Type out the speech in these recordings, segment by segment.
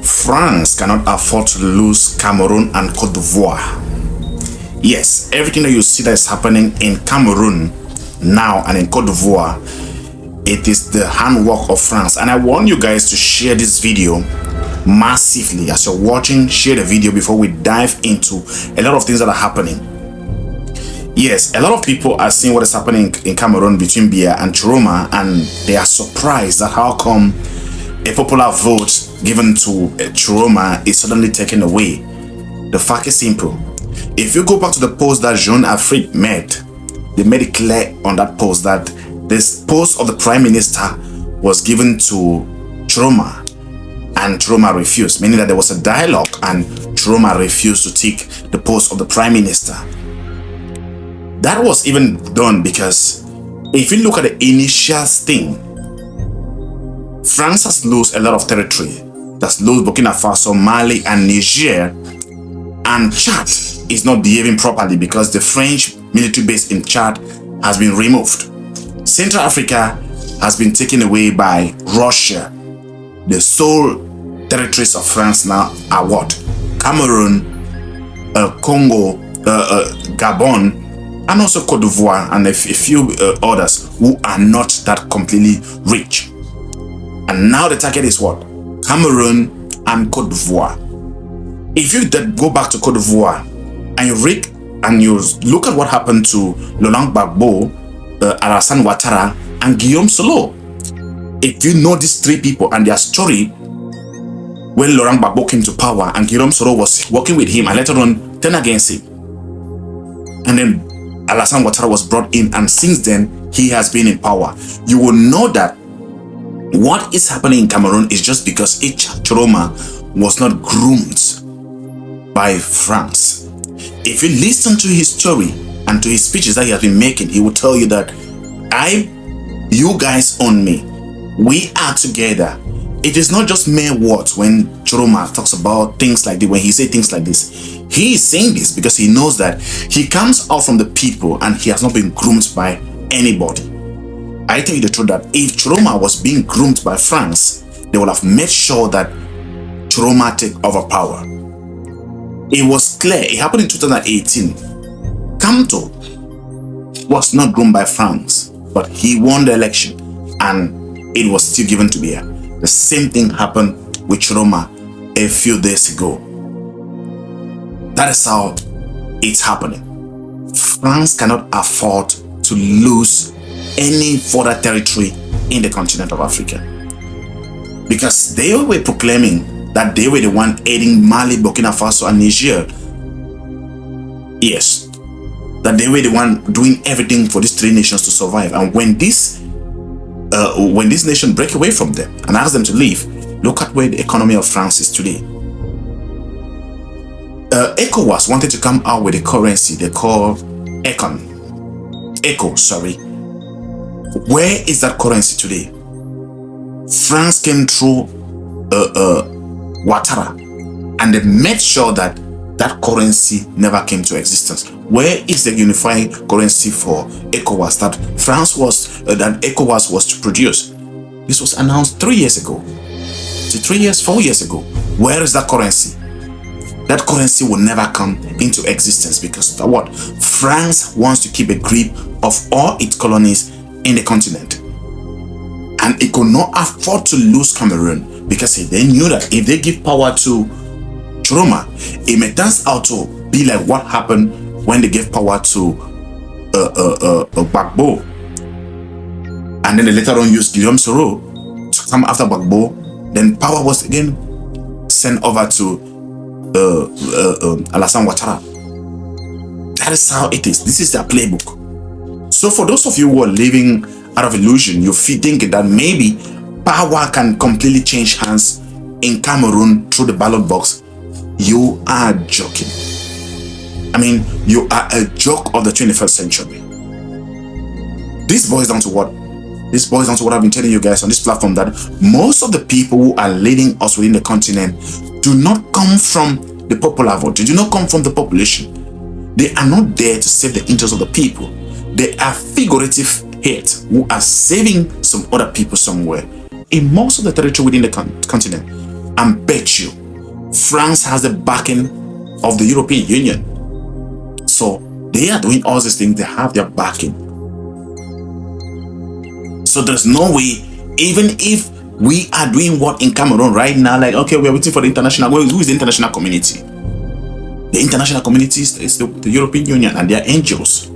France cannot afford to lose Cameroon and Cote d'Ivoire. Yes, everything that you see that is happening in Cameroon now and in Cote d'Ivoire, it is the handwork of France. And I want you guys to share this video massively. As you're watching, share the video before we dive into a lot of things that are happening. Yes, a lot of people are seeing what is happening in Cameroon between Biya and Chiroma, and they are surprised that how come a popular vote given to Chiroma is suddenly taken away. The fact is simple. If you go back to the post that Jean Afrique made, they made it clear on that post that this post of the Prime Minister was given to Chiroma, and Chiroma refused, meaning that there was a dialogue and Chiroma refused to take the post of the Prime Minister. That was even done because if you look at the initial thing, France has lost a lot of territory. That's lost Burkina Faso, Mali, and Niger, and Chad is not behaving properly because the French military base in Chad has been removed. Central Africa has been taken away by Russia. The sole territories of France now are what? Cameroon, Congo, Gabon, and also Cote d'Ivoire, and a few others who are not that completely rich. And now the target is what? Cameroon and Cote d'Ivoire. If you go back to Cote d'Ivoire and you read and you look at what happened to Laurent Gbagbo, Alassane Ouattara, and Guillaume Soro, if you know these three people and their story, when Laurent Gbagbo came to power and Guillaume Soro was working with him and later on turned against him, and then Alassane Ouattara was brought in, and since then he has been in power, you will know that what is happening in Cameroon is just because Chiroma was not groomed by France. If you listen to his story and to his speeches that he has been making, he will tell you that you guys own me. We are together. It is not just mere words when Chiroma talks about things like this, when he says things like this. He is saying this because he knows that he comes out from the people and he has not been groomed by anybody. I tell you the truth that if Chiroma was being groomed by France, they would have made sure that Chiroma take over power. It was clear. It happened in 2018. Kamto was not groomed by France, but he won the election and it was still given to Biya. The same thing happened with Chiroma a few days ago. That is how it's happening. France cannot afford to lose any further territory in the continent of Africa, because they were proclaiming that they were the one aiding Mali, Burkina Faso, and Niger. Yes, that they were the one doing everything for these three nations to survive. And when this nation break away from them and ask them to leave, look at where the economy of France is today. ECOWAS wanted to come out with a currency they call ECO, sorry. Where is that currency today? France came through Ouattara and they made sure that that currency never came to existence. Where is the unified currency for ECOWAS that that ECOWAS was to produce? This was announced 3 years ago. 4 years ago. Where is that currency? That currency will never come into existence because what? France wants to keep a grip of all its colonies in the continent. And it could not afford to lose Cameroon because they knew that if they give power to Chiroma, it may turn out to be like what happened when they gave power to Gbagbo. And then they later on used Guillaume Soro to come after Gbagbo. Then power was again sent over to Alassane Ouattara. That is how it is. This is their playbook. So for those of you who are living out of illusion, you feel thinking that maybe power can completely change hands in Cameroon through the ballot box, you are joking. I mean, you are a joke of the 21st century. This boils down to what? This boils down to what I've been telling you guys on this platform, that most of the people who are leading us within the continent do not come from the popular vote. They do not come from the population. They are not there to save the interests of the people. They are figurative heads who are saving some other people somewhere. In most of the territory within the continent, and bet you France has the backing of the European Union. So they are doing all these things, they have their backing. So there's no way, even if we are doing what in Cameroon right now, like, okay, we're waiting for the international, who is the international community? The international community is the European Union and their angels,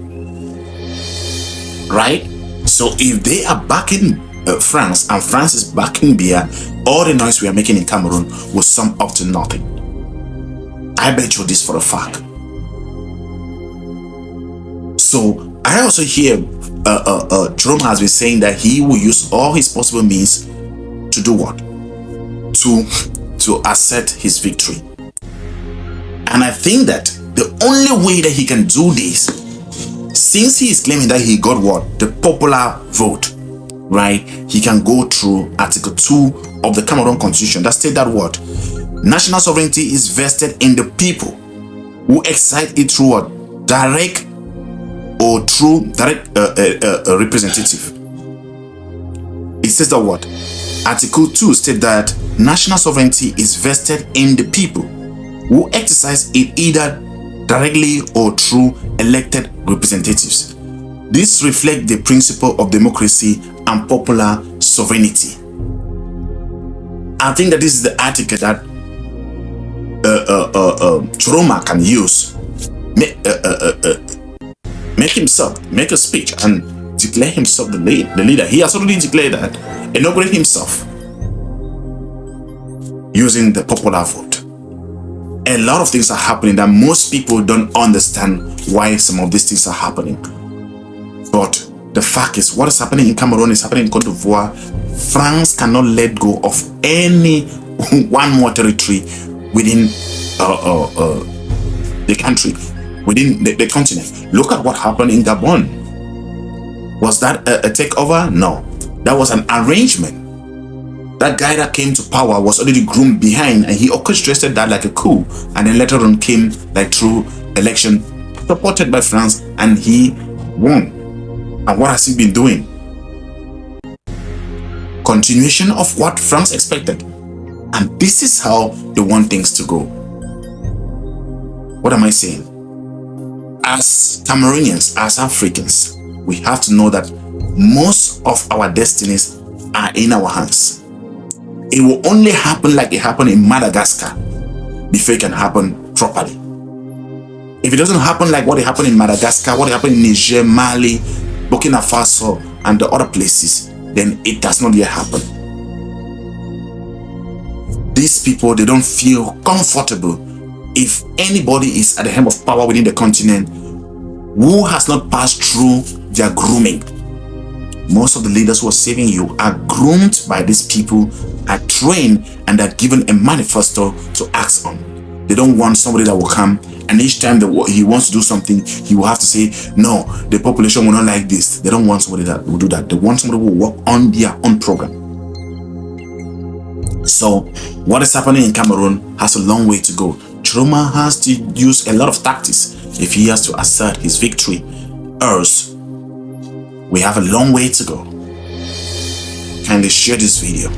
right? So if they are backing France and France is backing Biya, all the noise we are making in Cameroon will sum up to nothing. I bet you this for a fact. So I also hear Jerome has been saying that he will use all his possible means to do what? To assert his victory. And I think that the only way that he can do this, since he is claiming that he got what? The popular vote, right? He can go through Article 2 of the Cameroon Constitution that states that what? National sovereignty is vested in the people who exercise it through what? Direct or through direct representative. It says that what? Article 2 states that national sovereignty is vested in the people who exercise it either directly or through elected representatives. This reflects the principle of democracy and popular sovereignty. I think that this is the article that Chiroma can use, make a speech and declare himself the leader. He has already declared that, inaugurate himself using the popular vote. A lot of things are happening that most people don't understand why some of these things are happening. But the fact is, what is happening in Cameroon is happening in Cote d'Ivoire. France cannot let go of any one more territory within the country, within the continent. Look at what happened in Gabon. Was that a takeover? No, that was an arrangement. That guy that came to power was already groomed behind, and he orchestrated that like a coup, and then later on came like through election supported by France, and he won. And what has he been doing? Continuation of what France expected. And this is how they want things to go. What am I saying? As Cameroonians, as Africans, we have to know that most of our destinies are in our hands. It will only happen like it happened in Madagascar before it can happen properly. If it doesn't happen like what happened in Madagascar, what happened in Niger, Mali, Burkina Faso, and the other places, then it does not yet happen. These people, they don't feel comfortable if anybody is at the helm of power within the continent who has not passed through their grooming. Most of the leaders who are saving you are groomed by these people, are trained, and are given a manifesto to act on. They don't want somebody that will come and each time he wants to do something, he will have to say, no, the population will not like this. They don't want somebody that will do that. They want somebody who will work on their own program. So what is happening in Cameroon has a long way to go. Chiroma has to use a lot of tactics if he has to assert his victory. Else, we have a long way to go. Kindly share this video.